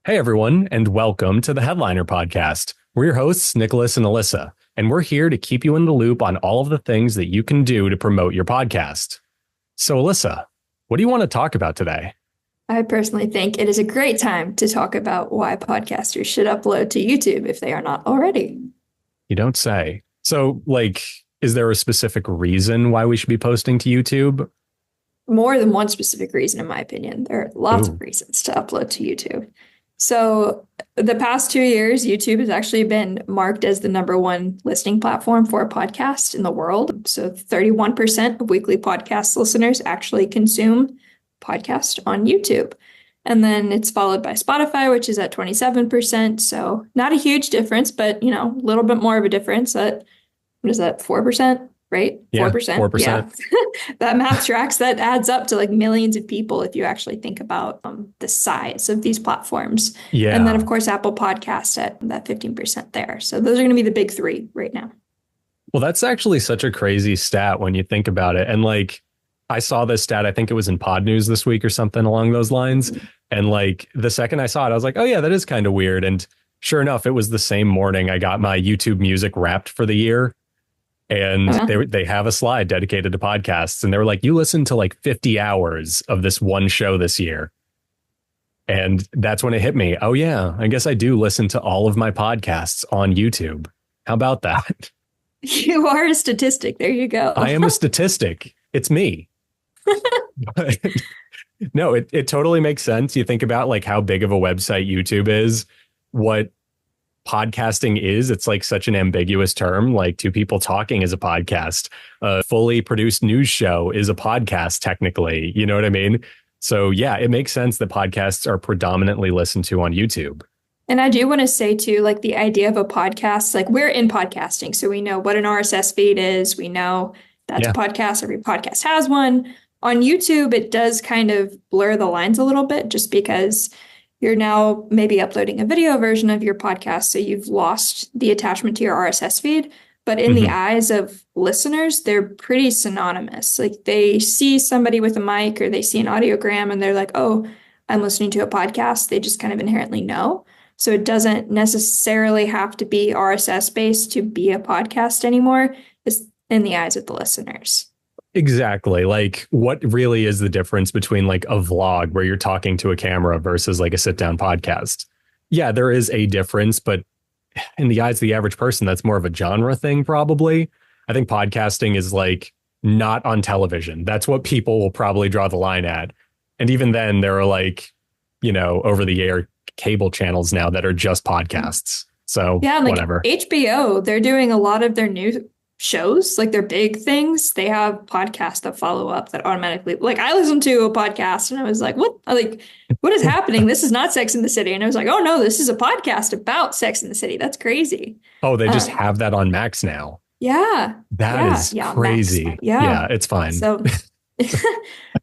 Hey, everyone, and welcome to the Headliner Podcast. We're your hosts, Nicholas and Elissa, and we're here to keep you in the loop on all of the things that you can do to promote your podcast. So, Elissa, what do you want to talk about today? I personally think it is a great time to talk about why podcasters should upload to YouTube if they are not already. You don't say. So, is there a specific reason why we should be posting to YouTube? More than one specific reason, in my opinion. There are lots of reasons to upload to YouTube. So the past 2 years, YouTube has actually been marked as the #1 listening platform for a podcast in the world. So 31% of weekly podcast listeners actually consume podcast on YouTube. And then it's followed by Spotify, which is at 27%. So not a huge difference, but a little bit more of a difference at, what is that, 4%? Right? 4%. 4%. Yeah. That math tracks. That adds up to like millions of people if you actually think about the size of these platforms. Yeah. And then, of course, Apple Podcasts at that 15% there. So those are going to be the big three right now. Well, that's actually such a crazy stat when you think about it. And I saw this stat, I think it was in Pod News this week or something along those lines. And the second I saw it, I was like, oh, yeah, that is kind of weird. And sure enough, it was the same morning I got my YouTube Music Wrapped for the year. And they have a slide dedicated to podcasts. And they were like, you listened to 50 hours of this one show this year. And that's when it hit me. Oh, yeah, I guess I do listen to all of my podcasts on YouTube. How about that? You are a statistic. There you go. I am a statistic. It's me. But, no, it totally makes sense. You think about how big of a website YouTube is, what podcasting is. It's such an ambiguous term. Two people talking is a podcast. A fully produced news show is a podcast, technically. You know what I mean? So yeah, it makes sense that podcasts are predominantly listened to on YouTube. And I do want to say too, the idea of a podcast, we're in podcasting, so we know what an RSS feed is. We know that's a podcast. Every podcast has one. On YouTube, it does kind of blur the lines a little bit just because you're now maybe uploading a video version of your podcast, so you've lost the attachment to your RSS feed. But in the eyes of listeners, they're pretty synonymous. They see somebody with a mic or they see an audiogram and they're like, oh, I'm listening to a podcast. They just kind of inherently know. So it doesn't necessarily have to be RSS based to be a podcast anymore. It's in the eyes of the listeners. Exactly. What really is the difference between a vlog where you're talking to a camera versus a sit down podcast? Yeah, there is a difference, but in the eyes of the average person, that's more of a genre thing, probably. I think podcasting is not on television. That's what people will probably draw the line at. And even then, there are over the air cable channels now that are just podcasts. So yeah, whatever. HBO, they're doing a lot of their new shows, their big things. They have podcasts that follow up that automatically, I listened to a podcast and I was like, what is happening? This is not Sex and the City. And I was like, oh no, this is a podcast about Sex and the City. That's crazy. Oh, they just have that on Max now. Yeah. That is crazy. Max. Yeah, it's fine. So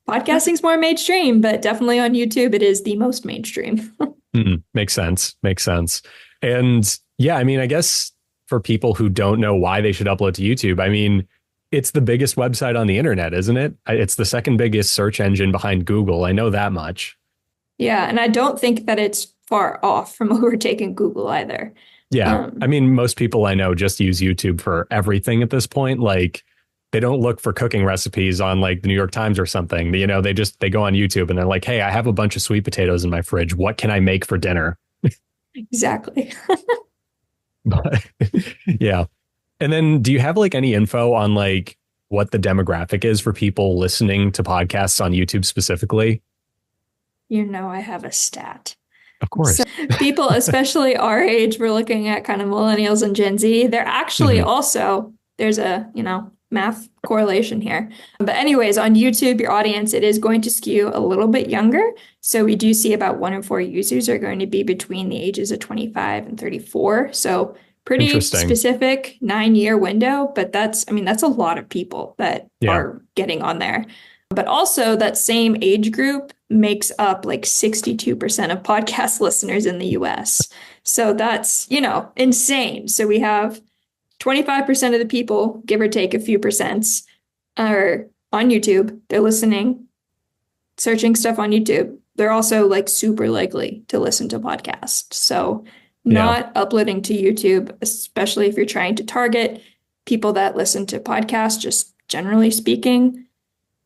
podcasting's more mainstream, but definitely on YouTube, it is the most mainstream. Makes sense. And yeah, I guess for people who don't know why they should upload to YouTube, it's the biggest website on the internet, isn't it? It's the second biggest search engine behind Google. I know that much. Yeah, and I don't think that it's far off from overtaking Google either. Yeah, most people I know just use YouTube for everything at this point. They don't look for cooking recipes on the New York Times or something. They go on YouTube and they're like, hey, I have a bunch of sweet potatoes in my fridge. What can I make for dinner? Exactly. But yeah. And then do you have any info on what the demographic is for people listening to podcasts on YouTube specifically? I have a stat. Of course. So people, especially our age, we're looking at kind of millennials and Gen Z. They're actually also, there's a, math correlation here. But anyways, on YouTube, your audience, it is going to skew a little bit younger. So we do see about 1 in 4 users are going to be between the ages of 25 and 34. So pretty specific 9-year window. But that's a lot of people that are getting on there. But also that same age group makes up 62% of podcast listeners in the US. So that's, insane. So we have 25% of the people, give or take a few percents, are on YouTube. They're listening, searching stuff on YouTube. they're also like super likely to listen to podcasts. So Yeah. not uploading to YouTube, especially if you're trying to target people that listen to podcasts, just generally speaking,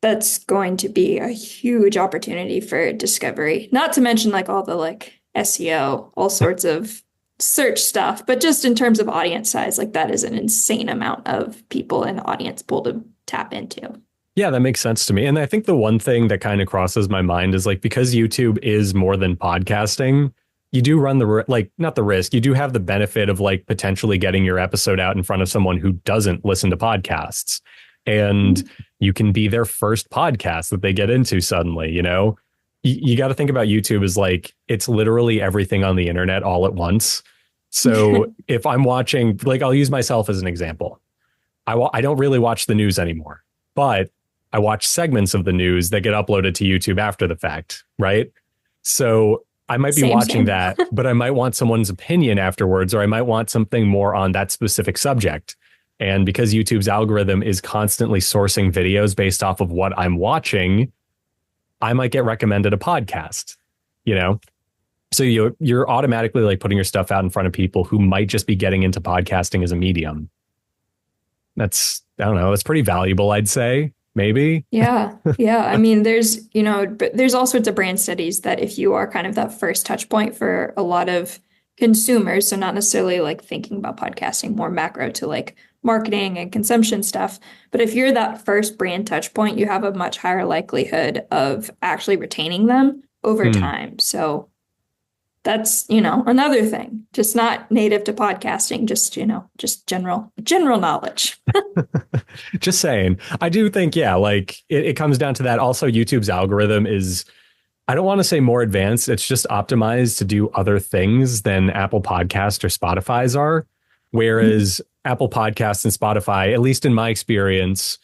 that's going to be a huge opportunity for discovery. Not to mention like all the like SEO, all sorts of search stuff, but just in terms of audience size, like that is an insane amount of people and audience pool to tap into. Yeah, that makes sense to me. And I think the one thing that kind of crosses my mind is like, because YouTube is more than podcasting, you do run like, not the risk, you do have the benefit of like potentially getting your episode out in front of someone who doesn't listen to podcasts. And you can be their first podcast that they get into suddenly, you know? You got to think about YouTube as like, it's literally everything on the internet all at once. So if I'm watching, like, I'll use myself as an example. I don't really watch the news anymore, but I watch segments of the news that get uploaded to YouTube after the fact, right? So I might be watching that, but I might want someone's opinion afterwards, or I might want something more on that specific subject. And because YouTube's algorithm is constantly sourcing videos based off of what I'm watching, I might get recommended a podcast, you know? So you're automatically like putting your stuff out in front of people who might just be getting into podcasting as a medium. That's, I don't know, that's pretty valuable, I'd say, maybe. Yeah. Yeah. I mean, there's all sorts of brand studies that if you are kind of that first touch point for a lot of consumers, so not necessarily like thinking about podcasting, more macro to like marketing and consumption stuff. But if you're that first brand touch point, you have a much higher likelihood of actually retaining them over time. So that's, another thing, just not native to podcasting, just general knowledge. Just saying. I do think, yeah, like it comes down to that. Also, YouTube's algorithm is, I don't want to say more advanced. It's just optimized to do other things than Apple Podcasts or Spotify's are. Whereas Apple Podcasts and Spotify, at least in my experience,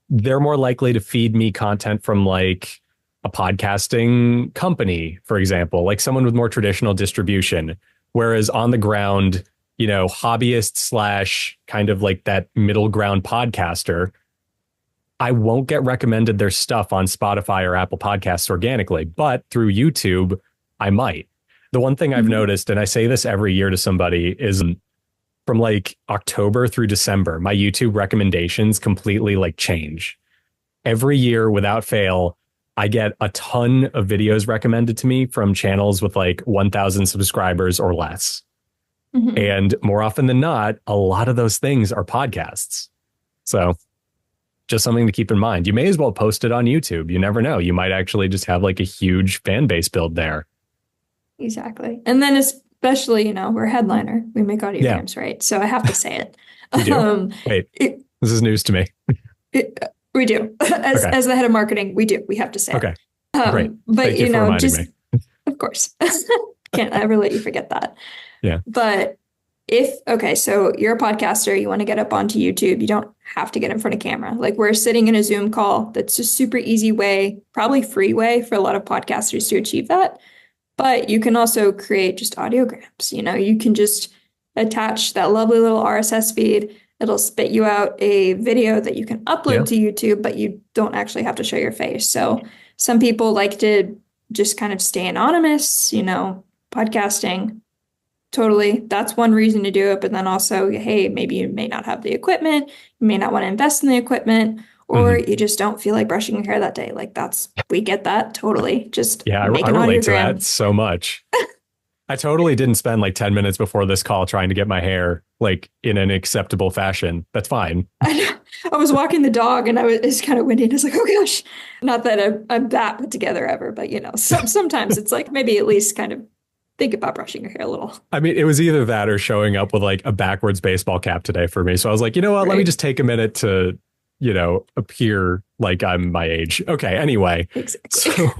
they're more likely to feed me content from like a podcasting company, for example, like someone with more traditional distribution. Whereas on the ground, hobbyist / kind of like that middle ground podcaster, I won't get recommended their stuff on Spotify or Apple Podcasts organically, but through YouTube, I might. The one thing I've noticed, and I say this every year to somebody, is from like October through December, my YouTube recommendations completely like change. Every year without fail, I get a ton of videos recommended to me from channels with like 1,000 subscribers or less. And more often than not, a lot of those things are podcasts. So just something to keep in mind. You may as well post it on YouTube. You never know. You might actually just have like a huge fan base build there. Exactly. And then especially, we're a headliner. We make audiograms, right? So I have to say it. You do? Wait, this is news to me. We do. As the head of marketing, we do. We have to say it. Great. But, Thank you for reminding me. Of course. Can't ever let you forget that. Yeah. But so you're a podcaster, you want to get up onto YouTube, you don't have to get in front of camera. Like we're sitting in a Zoom call. That's a super easy way, probably free way for a lot of podcasters to achieve that. But you can also create just audiograms. You can just attach that lovely little RSS feed. It'll spit you out a video that you can upload to YouTube, but you don't actually have to show your face. So some people like to just kind of stay anonymous, podcasting. Totally. That's one reason to do it. But then also, hey, maybe you may not have the equipment. You may not want to invest in the equipment, or you just don't feel like brushing your hair that day. Like we get that totally. Just I relate to that so much. I totally didn't spend like 10 minutes before this call trying to get my hair like in an acceptable fashion. That's fine. I was walking the dog and it's kind of windy. And I was like, oh gosh, not that I'm that put together ever, but sometimes it's like maybe at least kind of think about brushing your hair a little. I mean, it was either that or showing up with like a backwards baseball cap today for me. So I was like, you know what, let me just take a minute to, appear like I'm my age. Okay. Anyway. Exactly. So,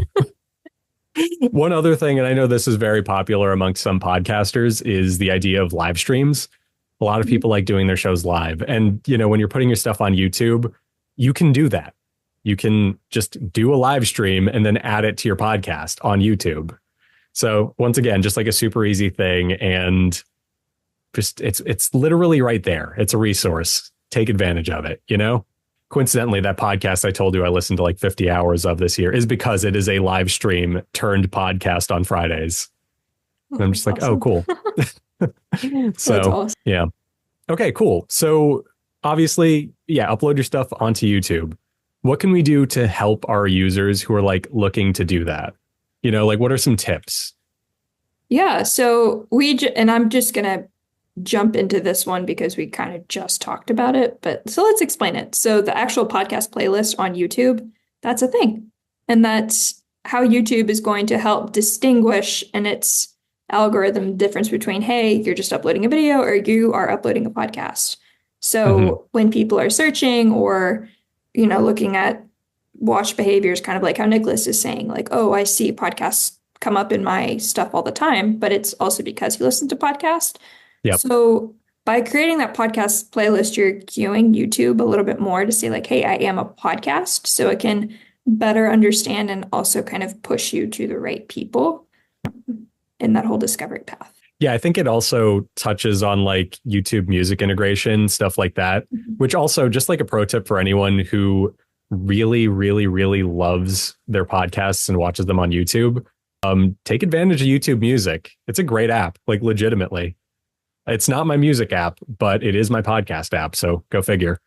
one other thing, and I know this is very popular amongst some podcasters, is the idea of live streams. A lot of people like doing their shows live. And, when you're putting your stuff on YouTube, you can do that. You can just do a live stream and then add it to your podcast on YouTube. So once again, just like a super easy thing. And just it's literally right there. It's a resource. Take advantage of it, coincidentally, that podcast I told you I listened to like 50 hours of this year is because it is a live stream turned podcast on Fridays. And I'm just like, awesome. Oh, cool. So, that's awesome. Yeah. Okay, cool. So obviously, yeah, upload your stuff onto YouTube. What can we do to help our users who are like looking to do that? You know, like what are some tips? Yeah, so and I'm just going to jump into this one because we kind of just talked about it, but so let's explain it. So the actual podcast playlist on YouTube, that's a thing. And that's how YouTube is going to help distinguish in its algorithm difference between, hey, you're just uploading a video or you are uploading a podcast. So when people are searching or, you know, looking at watch behaviors, kind of like how Nicholas is saying, like, oh, I see podcasts come up in my stuff all the time, but it's also because you listen to podcasts. Yep. So by creating that podcast playlist, you're cueing YouTube a little bit more to say like, hey, I am a podcast. So it can better understand and also kind of push you to the right people in that whole discovery path. Yeah, I think it also touches on like YouTube music integration, stuff like that, which also just like a pro tip for anyone who really, really, really loves their podcasts and watches them on YouTube. Take advantage of YouTube Music. It's a great app, like legitimately. It's not my music app, but it is my podcast app. So go figure.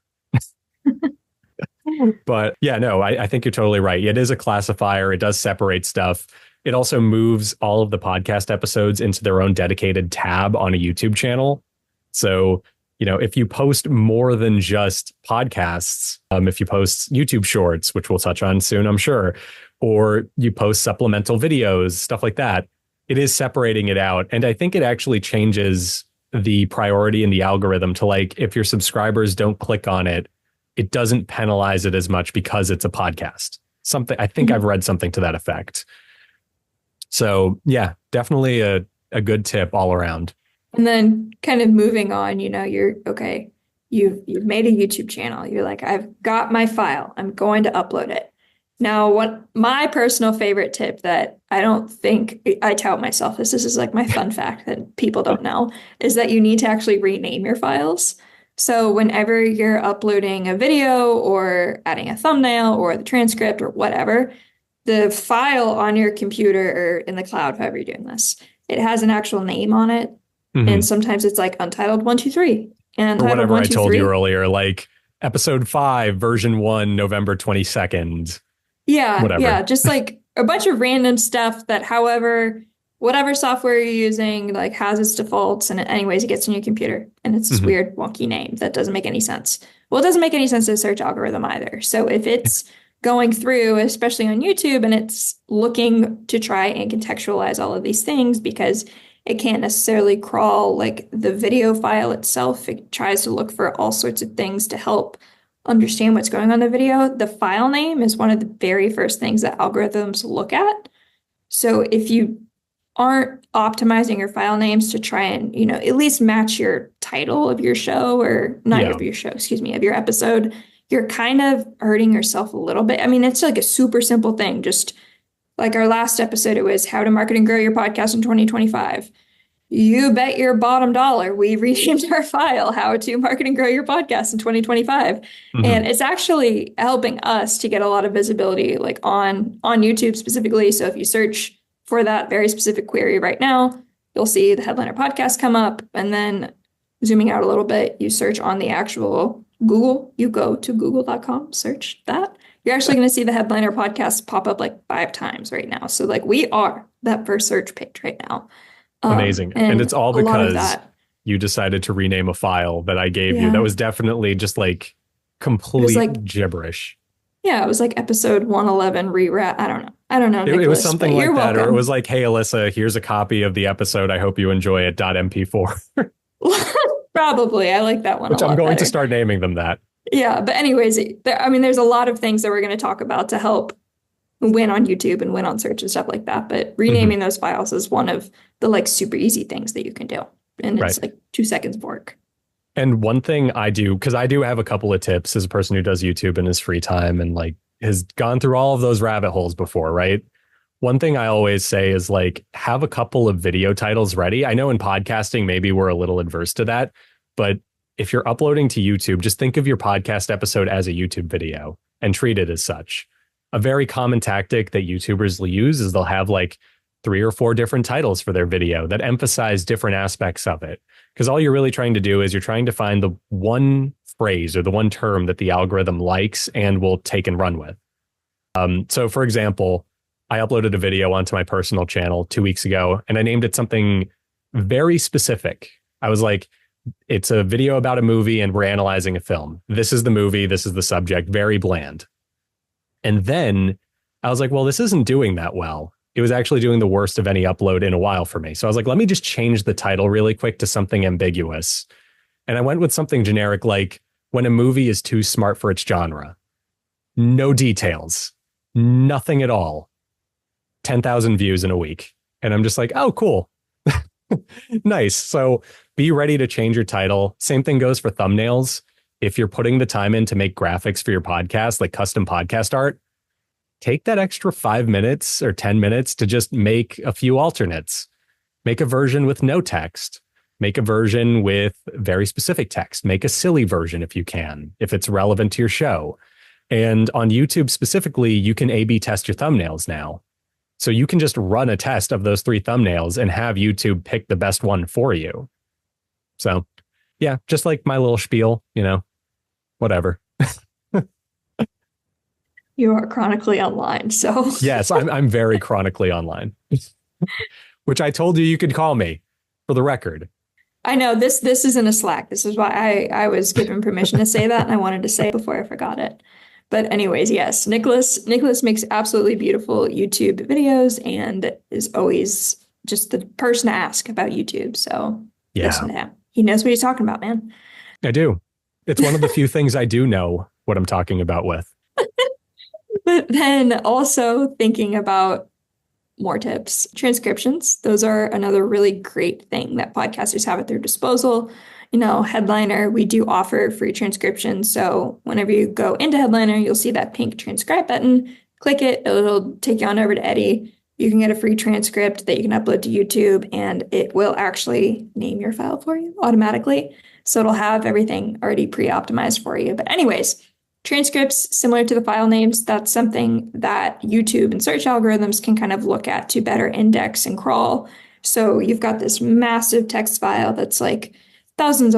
But yeah, no, I think you're totally right. It is a classifier. It does separate stuff. It also moves all of the podcast episodes into their own dedicated tab on a YouTube channel. So, you know, if you post more than just podcasts, if you post YouTube shorts, which we'll touch on soon, I'm sure, or you post supplemental videos, stuff like that, it is separating it out. And I think it actually changes the priority in the algorithm to like, if your subscribers don't click on it, it doesn't penalize it as much because it's a podcast. Something, I think I've read something to that effect. So yeah, definitely a good tip all around. And then kind of moving on, you know, you're okay. You've made a YouTube channel. You're like, I've got my file. I'm going to upload it. Now, what my personal favorite tip that I don't think I tout myself as, this is like my fun fact that people don't know, is that you need to actually rename your files. So whenever you're uploading a video or adding a thumbnail or the transcript or whatever, the file on your computer or in the cloud, however you're doing this, it has an actual name on it. And sometimes it's like Untitled 123 and or whatever I told you earlier, like episode 5, version 1, November 22nd. Yeah. Whatever. Yeah. Just like a bunch of random stuff that whatever software you're using, like has its defaults, and anyways, it gets on your computer and it's this weird wonky name that doesn't make any sense. Well, it doesn't make any sense to the search algorithm either. So if it's going through, especially on YouTube, and it's looking to try and contextualize all of these things because it can't necessarily crawl like the video file itself. It tries to look for all sorts of things to help understand what's going on in the video. The file name is one of the very first things that algorithms look at. So if you aren't optimizing your file names to try and, you know, at least match your title of your show or of your show, of your episode, you're kind of hurting yourself a little bit. I mean, it's like a super simple thing. Just like our last episode, it was how to market and grow your podcast in 2025. You bet your bottom dollar we renamed our file how to market and grow your podcast in 2025. And it's actually helping us to get a lot of visibility like on YouTube specifically. So if you search for that very specific query right now, you'll see the Headliner podcast come up. And then zooming out a little bit, you search on the actual Google, you go to google.com, search that. You're actually going to see the Headliner podcast pop up like 5 times right now. So like we are that first search page right now. Amazing. And it's all because you decided to rename a file that I gave you. That was definitely just like complete gibberish. Yeah, it was like episode 111 rewrite. I don't know. Nicholas, it was something like that. Welcome. Or it was like, hey, Elissa, here's a copy of the episode. I hope you enjoy it. .mp4. Probably. I like that one. Which I'm going to start naming them that. Yeah. But anyways, there's a lot of things that we're going to talk about to help win on YouTube and win on search and stuff like that. But renaming those files is one of the like super easy things that you can do. And it's like 2 seconds of work. And one thing I do, because I do have a couple of tips as a person who does YouTube in his free time and like has gone through all of those rabbit holes before, right? One thing I always say is like, have a couple of video titles ready. I know in podcasting, maybe we're a little adverse to that, but if you're uploading to YouTube, just think of your podcast episode as a YouTube video and treat it as such. A very common tactic that YouTubers will use is they'll have like 3 or 4 different titles for their video that emphasize different aspects of it. Because all you're really trying to do is you're trying to find the one phrase or the one term that the algorithm likes and will take and run with. So for example, I uploaded a video onto my personal channel 2 weeks ago and I named it something very specific. I was like, it's a video about a movie and we're analyzing a film. This is the movie. This is the subject. Very bland. And then I was like, well, this isn't doing that well. It was actually doing the worst of any upload in a while for me. So I was like, let me just change the title really quick to something ambiguous. And I went with something generic, like when a movie is too smart for its genre. No details, nothing at all. 10,000 views in a week. And I'm just like, oh, cool. Nice. So be ready to change your title. Same thing goes for thumbnails. If you're putting the time in to make graphics for your podcast, like custom podcast art, take that extra 5 minutes or 10 minutes to just make a few alternates. Make a version with no text. Make a version with very specific text. Make a silly version if you can, if it's relevant to your show. And on YouTube specifically, you can A/B test your thumbnails now. So you can just run a test of those 3 thumbnails and have YouTube pick the best one for you. So yeah, just like my little spiel, whatever. You are chronically online, so. Yes, I'm very chronically online, which I told you could call me for the record. I know this isn't a Slack. This is why I was given permission to say that, and I wanted to say it before I forgot it. But anyways, yes, Nicholas makes absolutely beautiful YouTube videos and is always just the person to ask about YouTube. So yeah, listen to him. He knows what he's talking about, man. I do. It's one of the few things I do know what I'm talking about with. But then also thinking about more tips, transcriptions. Those are another really great thing that podcasters have at their disposal. Headliner, we do offer free transcriptions. So whenever you go into Headliner, you'll see that pink transcribe button. Click it, it'll take you on over to Eddie. You can get a free transcript that you can upload to YouTube, and it will actually name your file for you automatically. So it'll have everything already pre-optimized for you. But anyways, transcripts, similar to the file names, that's something that YouTube and search algorithms can kind of look at to better index and crawl. So you've got this massive text file that's like thousands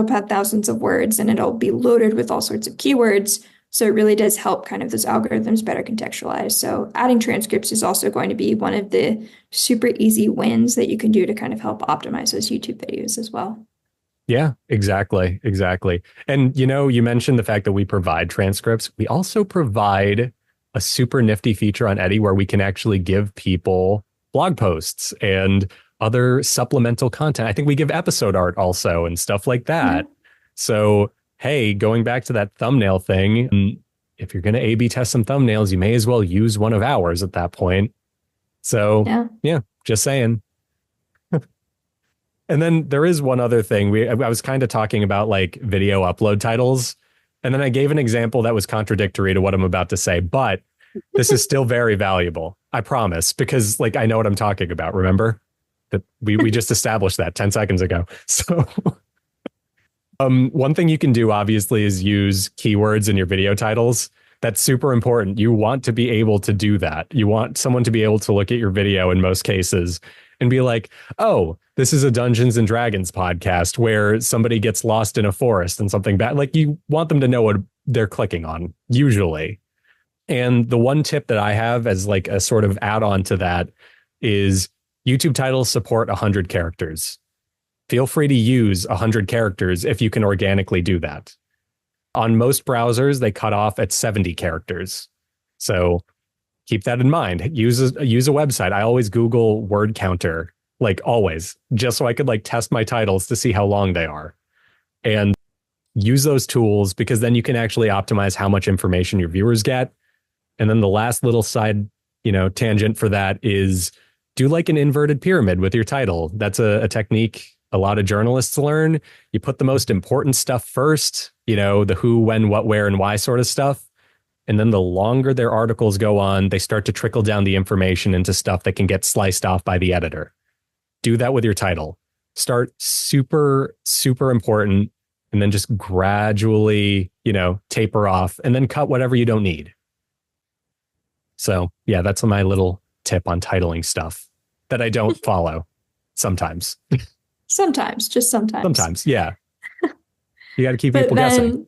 of words, and it'll be loaded with all sorts of keywords. So it really does help kind of those algorithms better contextualize. So adding transcripts is also going to be one of the super easy wins that you can do to kind of help optimize those YouTube videos as well. Yeah, exactly. And, you mentioned the fact that we provide transcripts. We also provide a super nifty feature on Eddie where we can actually give people blog posts and other supplemental content. I think we give episode art also and stuff like that. Mm-hmm. So, hey, going back to that thumbnail thing, if you're going to A/B test some thumbnails, you may as well use one of ours at that point. So, yeah just saying. And then there is one other thing. I was kind of talking about like video upload titles, and then I gave an example that was contradictory to what I'm about to say, but this is still very valuable. I promise, because like I know what I'm talking about. Remember that we just established that 10 seconds ago. So one thing you can do obviously is use keywords in your video titles. That's super important. You want to be able to do that. You want someone to be able to look at your video in most cases and be like, oh, this is a Dungeons and Dragons podcast where somebody gets lost in a forest and something bad. Like you want them to know what they're clicking on, usually. And the one tip that I have as like a sort of add-on to that is YouTube titles support 100 characters. Feel free to use 100 characters if you can organically do that. On most browsers, they cut off at 70 characters. So keep that in mind. Use a website. I always Google word counter, like always, just so I could like test my titles to see how long they are. And use those tools because then you can actually optimize how much information your viewers get. And then the last little side, tangent for that is do like an inverted pyramid with your title. That's a technique a lot of journalists learn. You put the most important stuff first, the who, when, what, where, and why sort of stuff. And then the longer their articles go on, they start to trickle down the information into stuff that can get sliced off by the editor. Do that with your title. Start super, super important. and then just gradually, taper off and then cut whatever you don't need. So yeah, that's my little tip on titling stuff that I don't follow sometimes. Sometimes, just sometimes. Sometimes, yeah. You got to keep people guessing.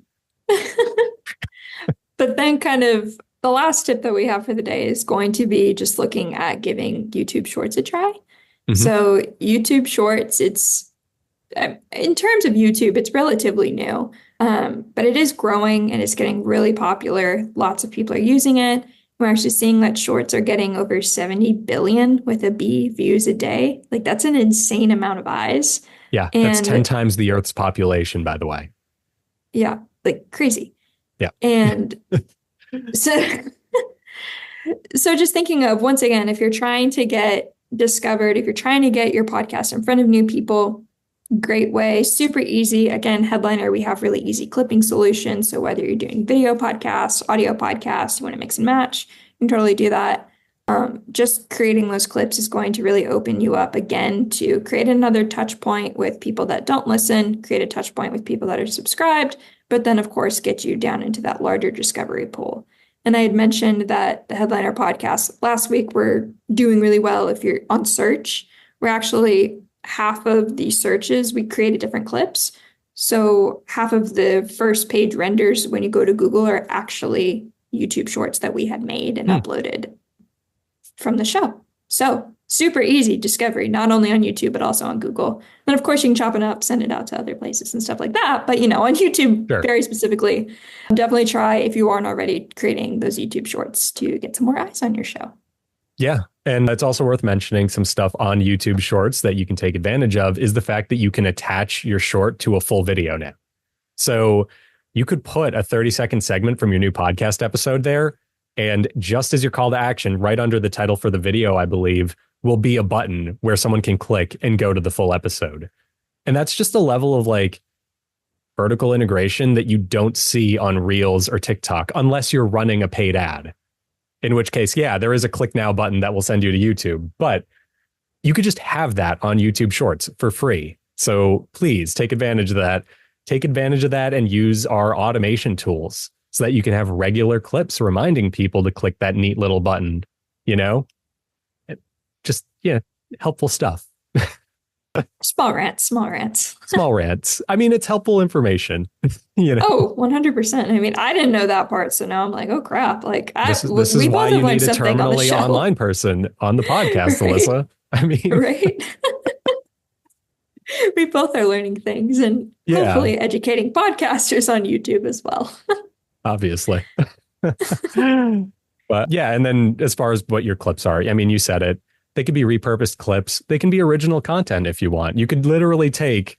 But then kind of the last tip that we have for the day is going to be just looking at giving YouTube Shorts a try. Mm-hmm. So YouTube Shorts, it's in terms of YouTube, it's relatively new, but it is growing and it's getting really popular. Lots of people are using it. We're actually seeing that Shorts are getting over 70 billion with a B views a day. Like that's an insane amount of eyes. Yeah, that's 10 times the Earth's population, by the way. Yeah, like crazy. Yeah. And so just thinking of, once again, if you're trying to get discovered, if you're trying to get your podcast in front of new people, great way, super easy. Again, Headliner, we have really easy clipping solutions. So whether you're doing video podcasts, audio podcasts, you want to mix and match, you can totally do that. Just creating those clips is going to really open you up again to create another touch point with people that don't listen, create a touch point with people that are subscribed, but then of course get you down into that larger discovery pool. And I had mentioned that the Headliner podcast last week were doing really well. If you're on search, we're actually half of the searches, we created different clips. So half of the first page renders when you go to Google are actually YouTube Shorts that we had made and uploaded from the show. So super easy discovery, not only on YouTube, but also on Google. And of course you can chop it up, send it out to other places and stuff like that. But on YouTube, sure, very specifically, definitely try, if you aren't already, creating those YouTube Shorts to get some more eyes on your show. Yeah. And it's also worth mentioning some stuff on YouTube Shorts that you can take advantage of is the fact that you can attach your short to a full video now. So you could put a 30-second segment from your new podcast episode there. And just as your call to action, right under the title for the video, I believe, will be a button where someone can click and go to the full episode. And that's just a level of like vertical integration that you don't see on Reels or TikTok unless you're running a paid ad. In which case, yeah, there is a click now button that will send you to YouTube, but you could just have that on YouTube Shorts for free. So please take advantage of that. Take advantage of that and use our automation tools so that you can have regular clips reminding people to click that neat little button, Just, helpful stuff. Small rants. Small rants. I mean, it's helpful information, Oh, 100%. I mean, I didn't know that part. So now I'm like, oh crap. Like this is why you need a terminally online person on the podcast, right? Elissa. I mean, right. We both are learning things and hopefully educating podcasters on YouTube as well. Obviously. But yeah, and then as far as what your clips are, I mean, you said it. They could be repurposed clips. They can be original content if you want. You could literally take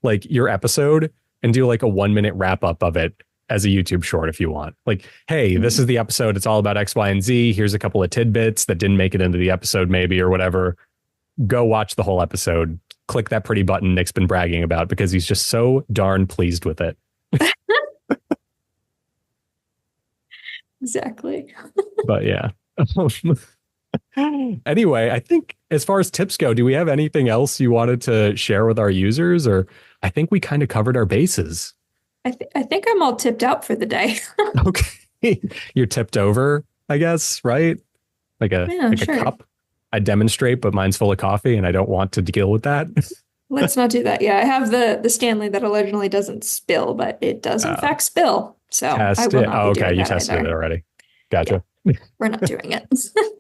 like your episode and do like a 1-minute wrap up of it as a YouTube short if you want. Like, hey, this is the episode. It's all about X, Y, and Z. Here's a couple of tidbits that didn't make it into the episode maybe or whatever. Go watch the whole episode. Click that pretty button Nick's been bragging about because he's just so darn pleased with it. Exactly. But yeah. Anyway, I think as far as tips go, do we have anything else you wanted to share with our users? Or I think we kind of covered our bases. I think I'm all tipped out for the day. Okay. You're tipped over, I guess, right? Like a cup. I demonstrate, but mine's full of coffee and I don't want to deal with that. Let's not do that. Yeah, I have the Stanley that allegedly doesn't spill, but it does in fact spill. So I will not be doing you that tested either. it already. Gotcha. Yeah, we're not doing it.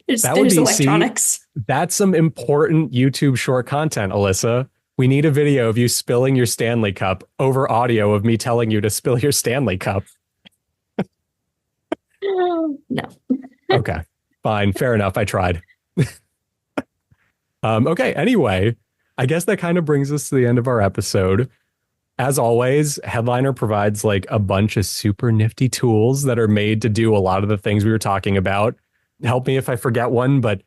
There's electronics. That's some important YouTube short content, Elissa. We need a video of you spilling your Stanley cup over audio of me telling you to spill your Stanley cup. No. Okay, fine. Fair enough. I tried. Okay. Anyway, I guess that kind of brings us to the end of our episode. As always, Headliner provides like a bunch of super nifty tools that are made to do a lot of the things we were talking about. Help me if I forget one, but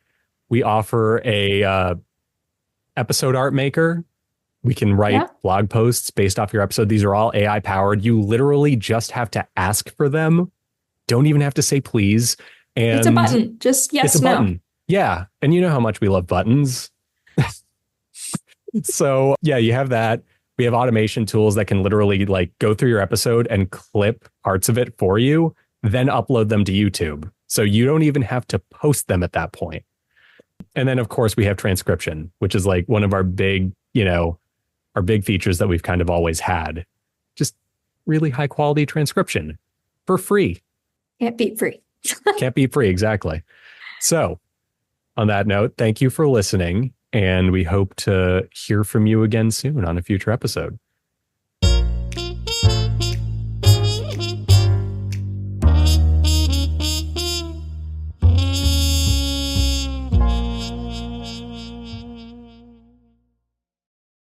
we offer a episode art maker. We can write blog posts based off your episode. These are all AI powered. You literally just have to ask for them. Don't even have to say please. And it's a button. Just yes, it's a button. Yeah. And you know how much we love buttons. So yeah, you have that. We have automation tools that can literally like go through your episode and clip parts of it for you, then upload them to YouTube. So you don't even have to post them at that point. And then, of course, we have transcription, which is like one of our big, our big features that we've kind of always had. Just really high quality transcription for free. Can't beat free. Can't beat free. Exactly. So on that note, thank you for listening. And we hope to hear from you again soon on a future episode.